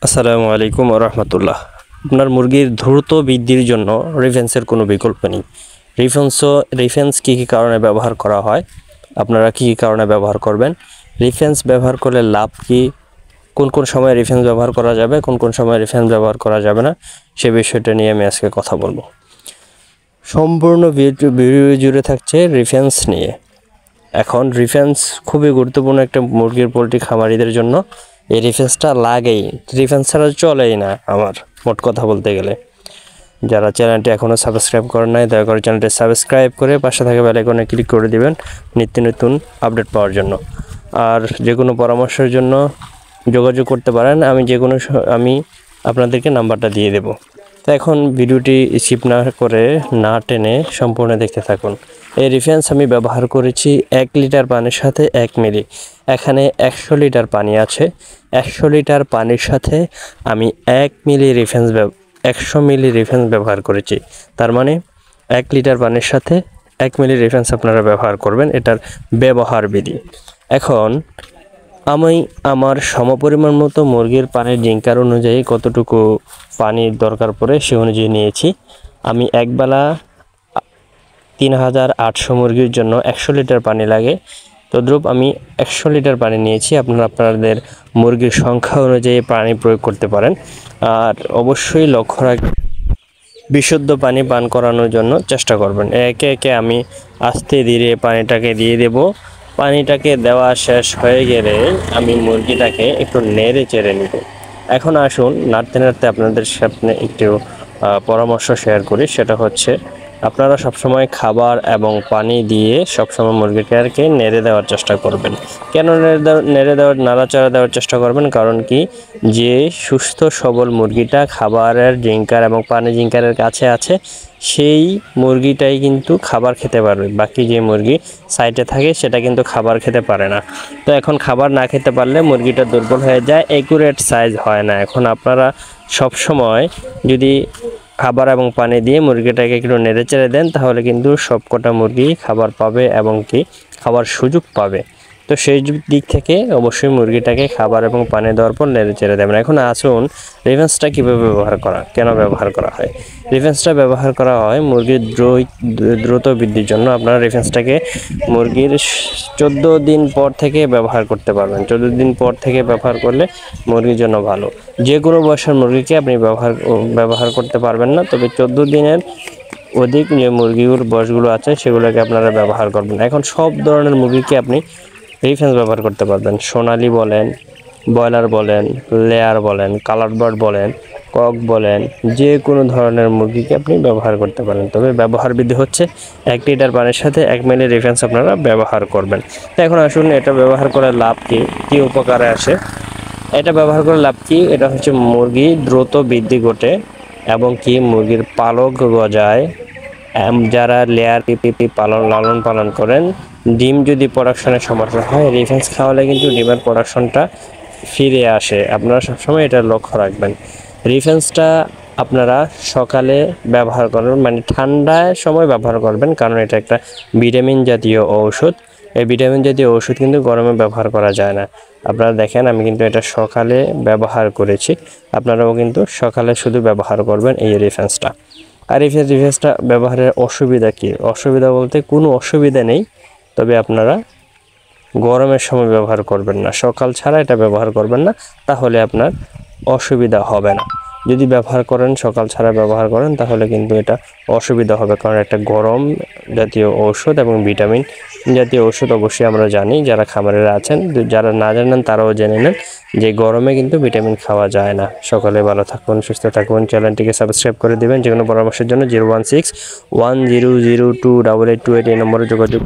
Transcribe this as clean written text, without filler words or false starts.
আসসালামু আলাইকুম ওয়া রাহমাতুল্লাহ। আপনার মুরগির দ্রুত বৃদ্ধির জন্য রিফেন্সের কোনো বিকল্প নেই। রিফেন্স কী কী কারণে ব্যবহার করা হয়, আপনারা কী কী কারণে ব্যবহার করবেন, রিফেন্স ব্যবহার করলে লাভ কী, কোন কোন সময় রিফেন্স ব্যবহার করা যাবে, কোন কোন সময় রিফেন্স ব্যবহার করা যাবে না, সে বিষয়টা নিয়ে আমি আজকে কথা বলবো। সম্পূর্ণ ভিডিও জুড়ে থাকছে রিফেন্স নিয়ে। এখন রিফেন্স খুবই গুরুত্বপূর্ণ একটা মুরগির পোলট্রি খামারিদের জন্য। এই রিফেন্সটা লাগেই, রিফেন্স ছাড়া চলেই না আমার, মোট কথা বলতে গেলে। যারা চ্যানেলটি এখনও সাবস্ক্রাইব করেন নাই, দয়া করে চ্যানেলটি সাবস্ক্রাইব করে পাশে থাকা বেল আইকনে ক্লিক করে দিবেন নিত্য নতুন আপডেট পাওয়ার জন্য। আর যে কোনো পরামর্শের জন্য যোগাযোগ করতে পারেন, আমি আপনাদেরকে নাম্বারটা দিয়ে দেব। তো এখন ভিডিওটি স্কিপ না করে না টেনে সম্পূর্ণ দেখতে থাকুন। এই রিফেন্স আমি ব্যবহার করেছি 1 লিটার পানির সাথে 1 মিলি। এখানে 100 লিটার পানি আছে। 100 লিটার পানির সাথে আমি 1 মিলি 100 মিলি রিফেন্স ব্যবহার করেছি। তার মানে 1 লিটার পানির সাথে 1 মিলি রিফেন্স আপনারা ব্যবহার করবেন। এটার ব্যবহার বিধি। এখন আমি আমার সমপরিমাণ মতো মুরগির পানির ড্রিঙ্কার অনুযায়ী কতটুকু পানির দরকার পড়ে সে অনুযায়ী নিয়েছি। আমি একবেলা 3800 মুরগির জন্য 100 লিটার পানি লাগে, তদ্রূপ আমি 100 লিটার পানি নিয়েছি। আপনারা আপনাদের মুরগির সংখ্যা অনুযায়ী পানি প্রয়োগ করতে পারেন। আর অবশ্যই লক্ষ্য রাখবেন বিশুদ্ধ পানি পান করানোর জন্য চেষ্টা করবেন। একে একে আমি আস্তে ধীরে পানিটাকে দিয়ে দেব। পানিটাকে দেওয়া শেষ হয়ে গেলে আমি মুরগিটাকে একটু নেড়ে চেড়ে নিব। এখন আসুন নাড়তে নাড়তে আপনাদের সামনে একটু পরামর্শ শেয়ার করি। সেটা হচ্ছে, আপনারা সবসময় খাবার এবং পানি দিয়ে সবসময় মুরগিটাকে নেড়ে দেওয়ার চেষ্টা করবেন। কেন নাড়াচাড়া দেওয়ার চেষ্টা করবেন? কারণ কি, যে সুস্থ সবল মুরগিটা খাবারের ড্রিঙ্কার এবং পানি ড্রিঙ্কারের কাছে আছে, সেই মুরগিটাই কিন্তু খাবার খেতে পারবে। বাকি যে মুরগি সাইডে থাকে সেটা কিন্তু খাবার খেতে পারে না। তো এখন খাবার না খেতে পারলে মুরগিটা দুর্বল হয়ে যায়, অ্যাকুরেট সাইজ হয় না। এখন আপনারা সবসময় যদি খাবার এবং পানি দিয়ে মুরগিটাকে একটু নেড়ে চেড়ে দেন, তাহলে কিন্তু সবকটা মুরগি খাবার পাবে এবং কি খাবার সুযোগ পাবে। তো সেই দিক থেকে অবশ্যই মুরগিটাকে খাবার এবং পানি দেওয়ার পর নেড়ে চেড়ে দেবেন। এখন আসুন রিফেন্সটা কীভাবে কেন ব্যবহার করা হয়। রিফেন্সটা ব্যবহার করা হয় মুরগির দ্রুত বৃদ্ধির জন্য। আপনারা রিফেন্সটাকে মুরগির 14 দিন পর থেকে ব্যবহার করতে পারবেন। 14 দিন পর থেকে ব্যবহার করলে মুরগির জন্য ভালো। যে কোনো বয়সের মুরগিকে আপনি ব্যবহার করতে পারবেন না, তবে 14 দিনের অধিক যে মুরগিগুলোর বয়সগুলো আছে সেগুলোকে আপনারা ব্যবহার করবেন। এখন সব ধরনের মুরগিকে আপনি রিফেন্স ব্যবহার করতে পারবেন। সোনালি বলেন, ব্রয়লার বলেন, লেয়ার বলেন, কালার বার্ড বলেন, কক বলেন, যে কোনো ধরনের মুরগিকে আপনি ব্যবহার করতে পারেন। তবে ব্যবহার বিধি হচ্ছে 1 লিটার পানির সাথে 1 মিলি রিফেন্স আপনারা ব্যবহার করবেন। তো এখন আসুন এটা ব্যবহার করে লাভ কী উপকারে আসে। এটা ব্যবহার করে লাভ কী? এটা হচ্ছে মুরগি দ্রুত বৃদ্ধি ঘটে এবং কি মুরগির পালক গজায়। যারা লেয়ার লালন পালন করেন, ডিম যদি প্রোডাকশনের সমস্যা হয়, রিফেন্স খাওয়ালে কিন্তু ডিমের প্রোডাকশনটা ফিরে আসে। আপনারা সবসময় এটা লক্ষ্য রাখবেন। রিফেন্সটা আপনারা সকালে ব্যবহার করবেন, মানে ঠান্ডার সময় ব্যবহার করবেন, কারণ এটা একটা ভিটামিন জাতীয় ঔষধ। এই ভিটামিন জাতীয় ওষুধ কিন্তু গরমে ব্যবহার করা যায় না। আপনারা দেখেন আমি কিন্তু এটা সকালে ব্যবহার করেছি। আপনারাও কিন্তু সকালে শুধু ব্যবহার করবেন এই রিফেন্সটা। আর এই রিফেন্সটা ব্যবহারের অসুবিধা কী? অসুবিধা বলতে কোনো অসুবিধা নেই, তবে আপনারা গরমের সময় ব্যবহার করবেন না, সকাল ছাড়া এটা ব্যবহার করবেন না, তাহলে আপনার অসুবিধা হবে না। যদি ব্যবহার করেন, সকাল ছাড়া ব্যবহার করেন, তাহলে কিন্তু এটা অসুবিধা হবে, কারণ একটা গরম জাতীয় ঔষধ এবং ভিটামিন জাতীয় ঔষধ। অবশ্যই আমরা জানি, যারা খামারেরা আছেন, যারা না জানেন তারাও জেনে নেন যে গরমে কিন্তু ভিটামিন খাওয়া যায় না। সকালে ভালো থাকুন, সুস্থ থাকুন। চ্যানেলটিকে সাবস্ক্রাইব করে দেবেন। যে কোনো পরামর্শের জন্য 016 10028828 এই নম্বরে যোগাযোগ।